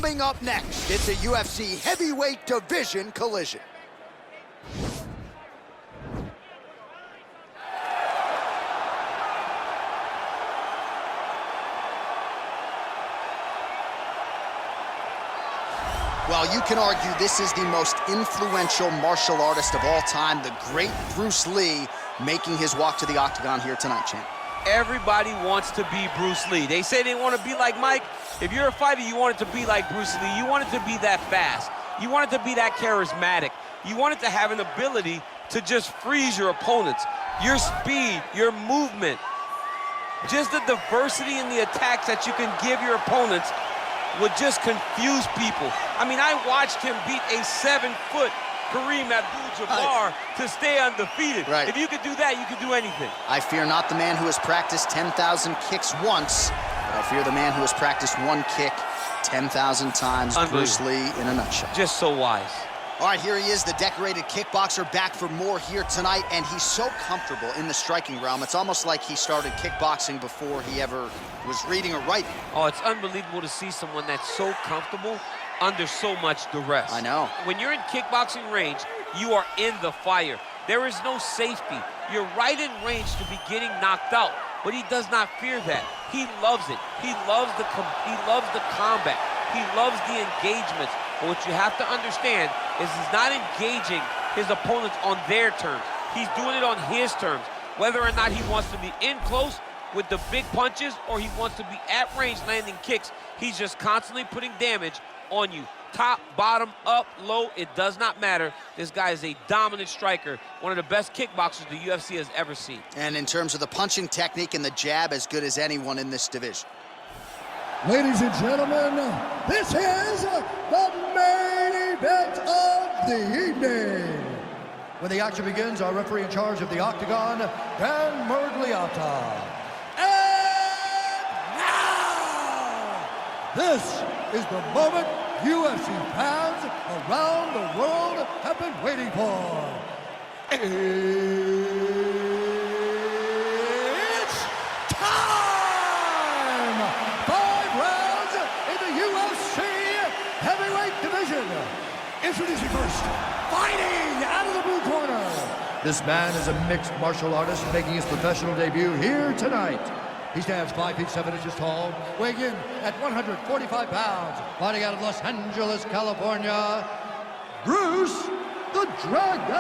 Coming up next, it's a UFC heavyweight division collision. Well, you can argue this is the most influential martial artist of all time, the great Bruce Lee, making his walk to the octagon here tonight, champ. Everybody wants to be Bruce Lee. They say they want to be like Mike. If you're a fighter, you want it to be like Bruce Lee. You want it to be that fast. You want it to be that charismatic. You want it to have an ability to just freeze your opponents. Your speed, your movement, just the diversity in the attacks that you can give your opponents would just confuse people. I mean, I watched him beat a 7-foot Kareem Abdul-Jabbar to stay undefeated. Right. If you could do that, you could do anything. I fear not the man who has practiced 10,000 kicks once, but I fear the man who has practiced one kick 10,000 times. Bruce Lee in a nutshell. Just so wise. All right, here he is, the decorated kickboxer, back for more here tonight, and he's so comfortable in the striking realm. It's almost like he started kickboxing before he ever was reading or writing. Oh, it's unbelievable to see someone that's so comfortable under so much duress. I know. When you're in kickboxing range, you are in the fire. There is no safety. You're right in range to be getting knocked out, but he does not fear that. He loves it. He loves the combat. He loves the engagements. But what you have to understand is he's not engaging his opponents on their terms. He's doing it on his terms. Whether or not he wants to be in close with the big punches or he wants to be at range landing kicks, he's just constantly putting damage on you. Top, bottom, up, low, it does not matter. This guy is a dominant striker, one of the best kickboxers the UFC has ever seen. And in terms of the punching technique and the jab, as good as anyone in this division. Ladies and gentlemen, this is the main event of the evening. When the action begins, our referee in charge of the octagon, Dan Murgliata. And now, this is the moment UFC fans around the world have been waiting for. It's time! 5 rounds in the UFC heavyweight division. Introducing first, fighting out of the blue corner. This man is a mixed martial artist making his professional debut here tonight. He stands 5 feet 7 inches tall, weighing in at 145 pounds, fighting out of Los Angeles, California, Bruce the Dragon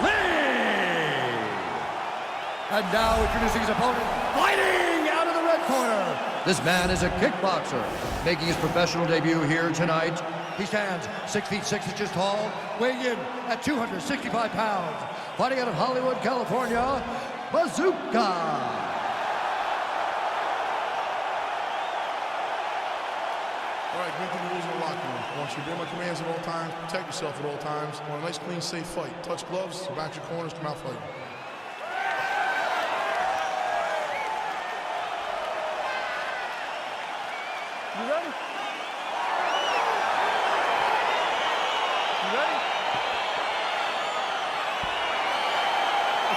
Lee! And now introducing his opponent, fighting out of the red corner. This man is a kickboxer, making his professional debut here tonight. He stands 6 feet 6 inches tall, weighing in at 265 pounds, fighting out of Hollywood, California, Bazooka. All right, good thing the rules in the locker room. I want you to obey my commands at all times, protect yourself at all times. I want a nice, clean, safe fight. Touch gloves, back your corners, come out fighting. You ready? You ready?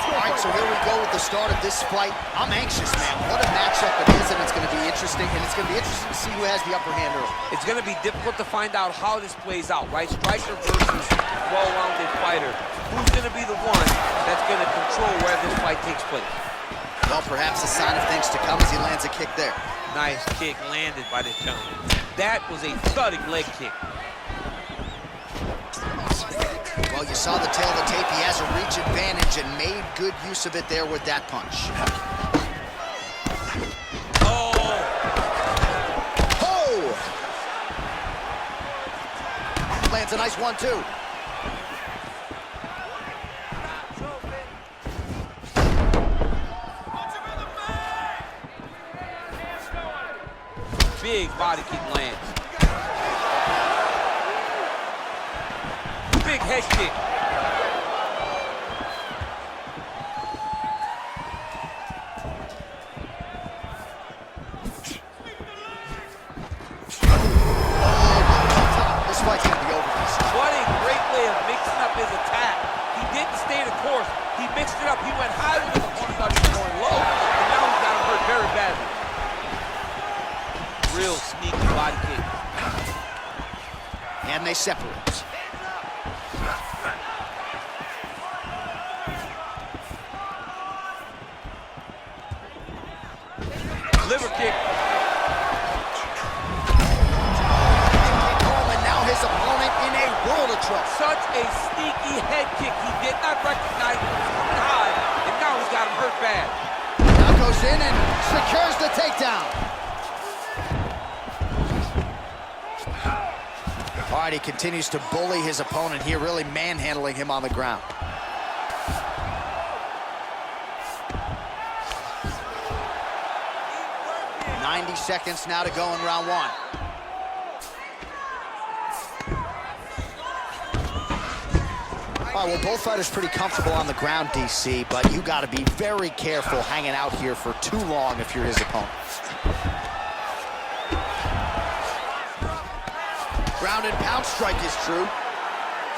All right, so here we go with the start of this fight. I'm anxious, man. What a matchup it is, and it's going to be interesting. And it's going to be interesting to see who has the upper hand early. It's going to be difficult to find out how this plays out, right? Striker versus well-rounded fighter. Who's going to be the one that's going to control where this fight takes place? Well, perhaps a sign of things to come as he lands a kick there. Nice kick landed by this gentleman. That was a thudding leg kick. Well, you saw the tail of the tape. He has a reach advantage and made good use of it there with that punch. Oh! Oh! Lands a nice 1-2. Big body kick lands. Big head kick. This fight's gonna be over. What a great way of mixing up his attack. He didn't stay the course. He mixed it up. He went high with the corner, thought he was going low, and now he's got him hurt very badly. real sneaky body kick. And they separate. Liver kick. And now his opponent in a world of trouble. Such a sneaky head kick. He did not recognize it was coming high, and now he's got him hurt bad. Now goes in and secures the takedown. All right, he continues to bully his opponent here, really manhandling him on the ground. Seconds now to go in round one. All right, well, both fighters pretty comfortable on the ground, DC, but you got to be very careful hanging out here for too long if you're his opponent. Ground and pound strike is true.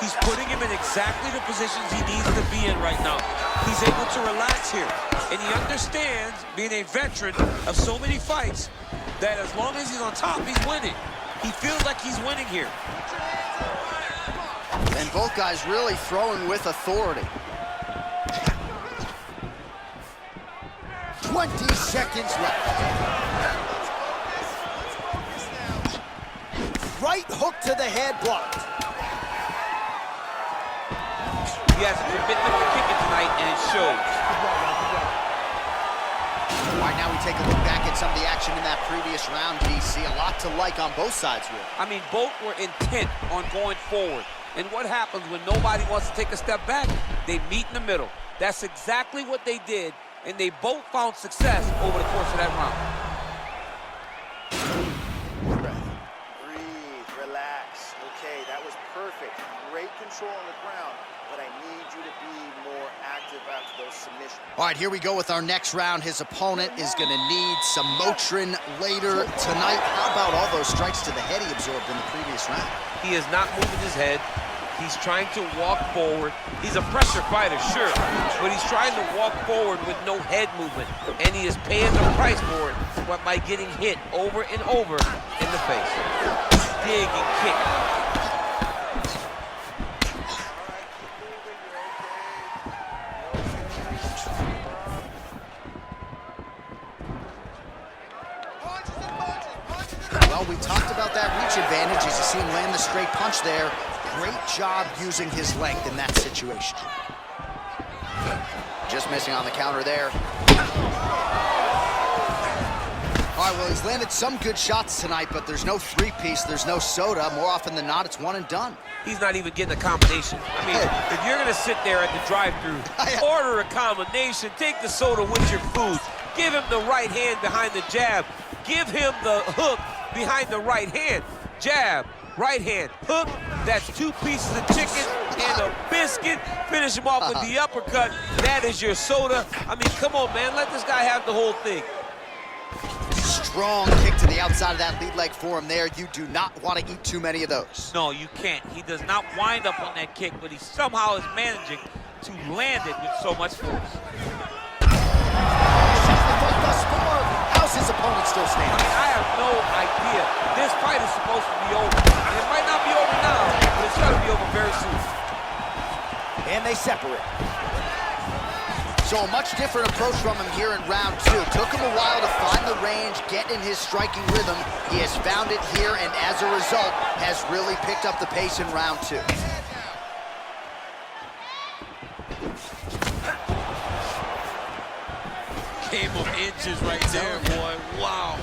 He's putting him in exactly the positions he needs to be in right now. He's able to relax here, and he understands, being a veteran of so many fights, that as long as he's on top, he's winning. He feels like he's winning here. And both guys really throwing with authority. 20 seconds left. Right hook to the head, blocked. He has a commitment to kicking tonight, and it shows. All right, now we take a look back at some of the action in that previous round, DC. A lot to like on both sides here. I mean, both were intent on going forward. And what happens when nobody wants to take a step back? They meet in the middle. That's exactly what they did, and they both found success over the course of that round. Breathe, relax. Okay, that was perfect. Great control on the ground, but I need you to be more active after those submissions. All right, here we go with our next round. His opponent is going to need some Motrin later tonight. How about all those strikes to the head he absorbed in the previous round? He is not moving his head. He's trying to walk forward. He's a pressure fighter, sure, but he's trying to walk forward with no head movement, and he is paying the price for it by getting hit over and over in the face. Dig and kick. Well, we talked about that reach advantage as you see him land the straight punch there. Great job using his length in that situation. Just missing on the counter there. All right, well, he's landed some good shots tonight, but there's no three-piece, there's no soda. More often than not, it's one and done. He's not even getting a combination. I mean, if you're gonna sit there at the drive-thru, order a combination, take the soda with your food, give him the right hand behind the jab, give him the hook behind the right hand. Jab, right hand, hook. That's 2 pieces of chicken and a biscuit. Finish him off with the uppercut. That is your soda. I mean, come on, man. Let this guy have the whole thing. Strong kick to the outside of that lead leg for him there. You do not want to eat too many of those. No, you can't. He does not wind up on that kick, but he somehow is managing to land it with so much force. How's his opponent still standing? I have no idea. This fight is supposed to be over. And it might not be over now, but it's got to be over very soon. And they separate. So a much different approach from him here in round 2. Took him a while to find the range, get in his striking rhythm. He has found it here, and as a result, has really picked up the pace in round 2. Game of inches right there, boy. Wow.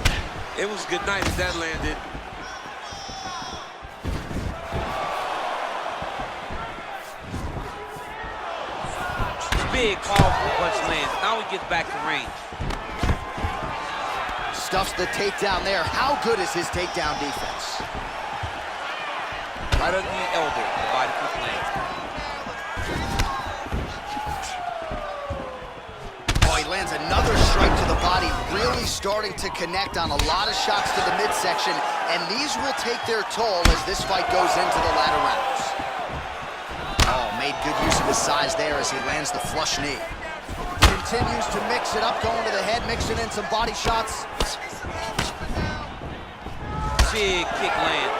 It was good night as that landed. Big, powerful punch lands. Now he gets back to range. Stuffs the takedown there. How good is his takedown defense? Right under the elbow, the body kick lands. Oh, he lands another strike to the body, really starting to connect on a lot of shots to the midsection, and these will take their toll as this fight goes into the latter rounds. Oh, made good use of his size there as he lands the flush knee. Continues to mix it up, going to the head, mixing in some body shots. big kick lands.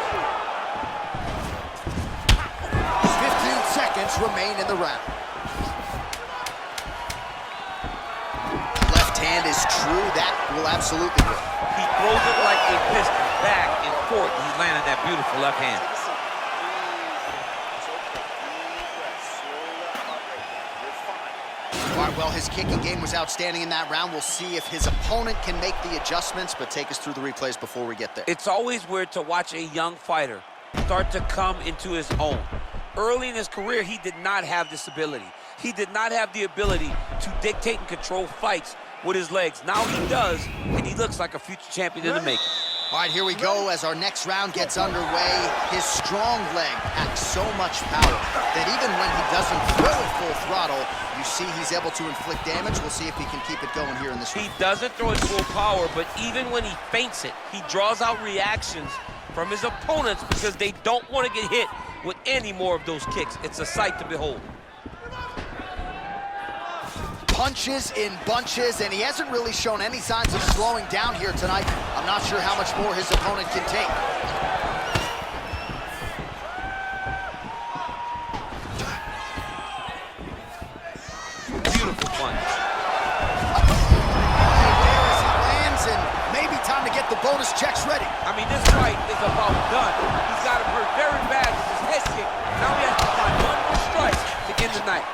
15 seconds remain in the round. Left hand is true. That will absolutely work. He throws it like a piston, back and forth. He's landing that beautiful left hand. All right, well, his kicking game was outstanding in that round. We'll see if his opponent can make the adjustments, but take us through the replays before we get there. It's always weird to watch a young fighter start to come into his own. Early in his career, he did not have this ability. He did not have the ability to dictate and control fights with his legs. Now he does, and he looks like a future champion in the making. All right, here we go as our next round gets underway. His strong leg packs so much power that even when he doesn't throw it full throttle, you see he's able to inflict damage. We'll see if he can keep it going here in this round. He doesn't throw it full power, but even when he feints it, he draws out reactions from his opponents because they don't want to get hit with any more of those kicks. It's a sight to behold. Punches in bunches, and he hasn't really shown any signs of slowing down here tonight. I'm not sure how much more his opponent can take. Beautiful punch. There as he lands, and maybe time to get the bonus checks ready. I mean, this fight is about done. He's got him hurt very bad with his head kick. Now he has to find one more strike to end the night.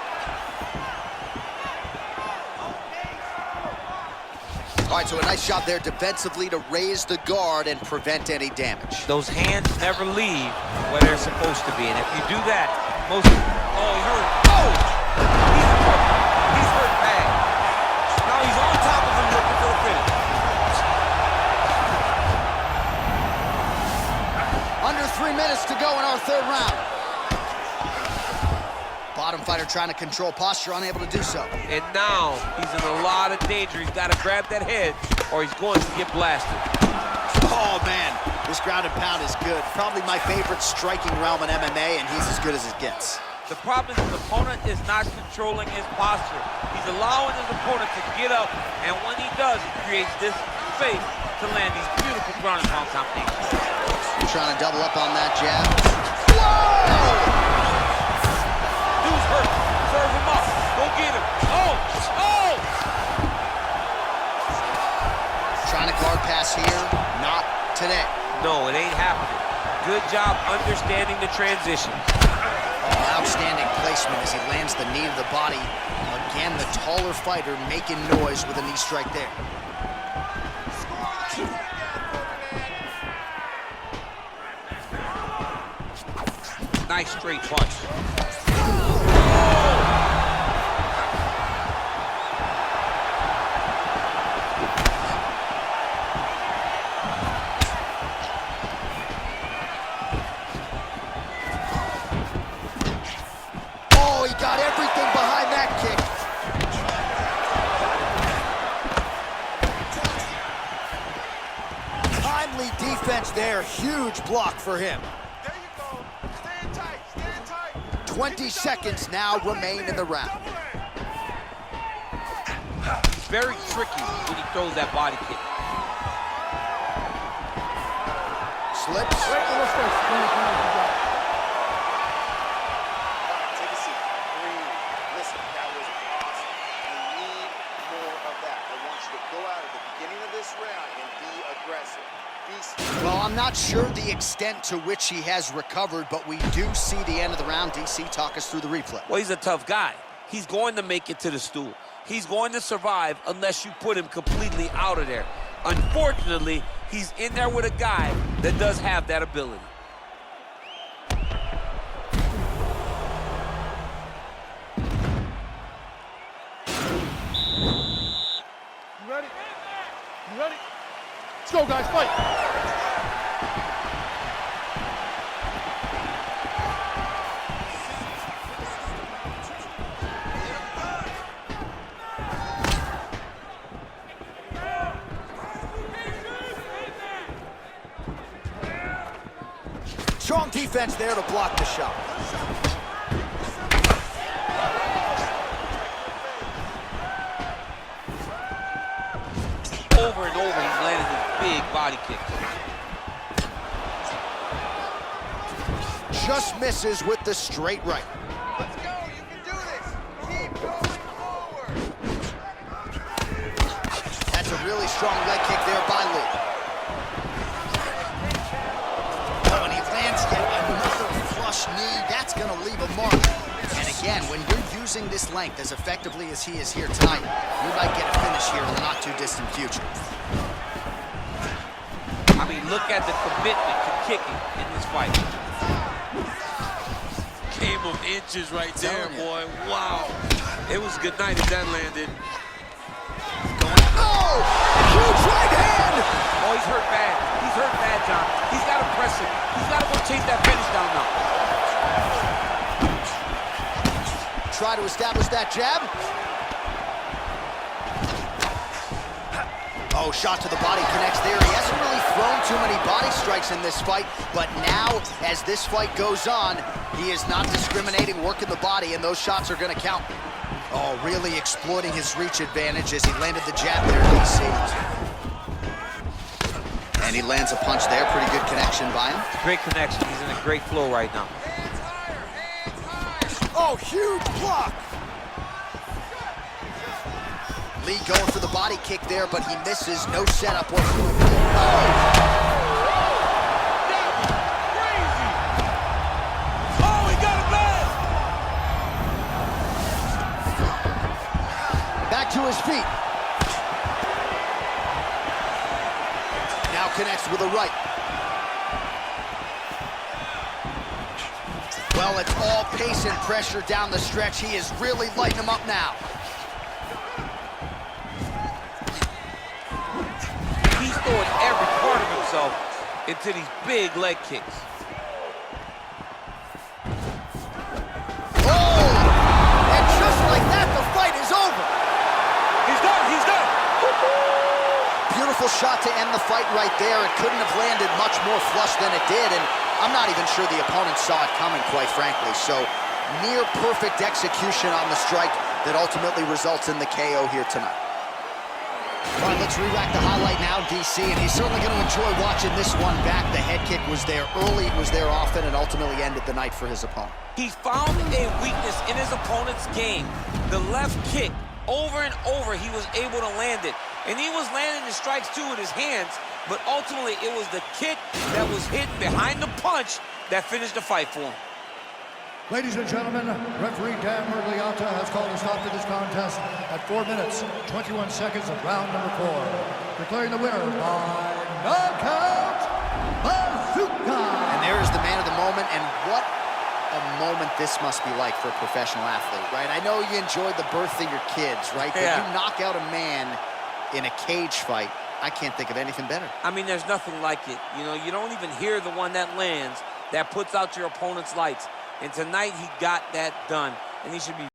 All right, so a nice job there defensively to raise the guard and prevent any damage. Those hands never leave where they're supposed to be, and if you do that, most... Oh, he hurt. Oh! He's hurt bad. Now he's on top of him looking for the finish. Under 3 minutes to go in our third round. Bottom fighter trying to control posture, unable to do so. And now he's in a lot of danger. He's got to grab that head or he's going to get blasted. Oh, man, this ground and pound is good. Probably my favorite striking realm in MMA, and he's as good as it gets. The problem is his opponent is not controlling his posture. He's allowing his opponent to get up, and when he does, he creates this space to land these beautiful ground and pound combinations. Trying to double up on that jab. Whoa! Dude's hurt. Serve him up. Go get him. Oh! Oh! Trying to guard pass here. Not today. No, it ain't happening. Good job understanding the transition. Oh, outstanding placement as he lands the knee to the body. Again, the taller fighter making noise with a knee strike there. Nice straight punch. Oh, he got everything behind that kick. Timely defense there. Huge block for him. 20 seconds now remain in the round. It's very tricky when he throws that body kick. Slips. Take a seat. Breathe. Listen, that was awesome. You need more of that. I want you to go out at the beginning of this round and be aggressive. Well, I'm not sure the extent to which he has recovered, but we do see the end of the round. DC, talk us through the replay. Well, he's a tough guy. He's going to make it to the stool. He's going to survive unless you put him completely out of there. Unfortunately, he's in there with a guy that does have that ability. You ready? You ready? Let's go, guys, fight! Strong defense there to block the shot. Over and over, he's landing these big body kicks. just misses with the straight right. Let's go. You can do this. Keep going forward. That's a really strong leg kick there by Lee. Oh, and he lands yet another flush knee. That's going to leave a mark. And again, when you're using this length as effectively as he is here tonight, you might get a finish here in the not-too-distant future. I mean, look at the commitment to kicking in this fight. Game of inches right there, boy. Wow. It was a good night if that landed. Oh! Huge right hand! Oh, he's hurt bad. He's hurt bad, John. He's got to press it. He's got to go chase that finish down now. Try to establish that jab. Oh, shot to the body connects there. He hasn't really thrown too many body strikes in this fight, but now, as this fight goes on, he is not discriminating, working the body, and those shots are going to count. Oh, really exploiting his reach advantage as he landed the jab there, DC. And he lands a punch there. Pretty good connection by him. Great connection. He's in a great flow right now. Oh, huge block! Lee going for the body kick there, but he misses. No setup whatsoever. Oh, he got it back! Back to his feet. Now connects with a right. Well, it's all pace and pressure down the stretch. He is really lighting him up now. He's throwing every part of himself into these big leg kicks. Oh! And just like that, the fight is over. He's done, he's done. Beautiful shot to end the fight right there. It couldn't have landed much more flush than it did, and I'm not even sure the opponent saw it coming, quite frankly. So, near perfect execution on the strike that ultimately results in the KO here tonight. All right, let's re-rack the highlight now, DC, and he's certainly going to enjoy watching this one back. The head kick was there early, it was there often, and ultimately ended the night for his opponent. He found a weakness in his opponent's game. The left kick, over and over, he was able to land it. And he was landing the strikes, too, with his hands, but ultimately it was the kick that was hit behind the punch that finished the fight for him. Ladies and gentlemen, referee Dan Murgliata has called a stop to this contest at 4 minutes, 21 seconds of round number 4. Declaring the winner by knockout, Bazooka! And there is the man of the moment, and what a moment this must be like for a professional athlete, right? I know you enjoyed the birth of your kids, right? But you knock out a man in a cage fight, I can't think of anything better. I mean, there's nothing like it. You know, you don't even hear the one that lands, that puts out your opponent's lights. And tonight, he got that done. And he should be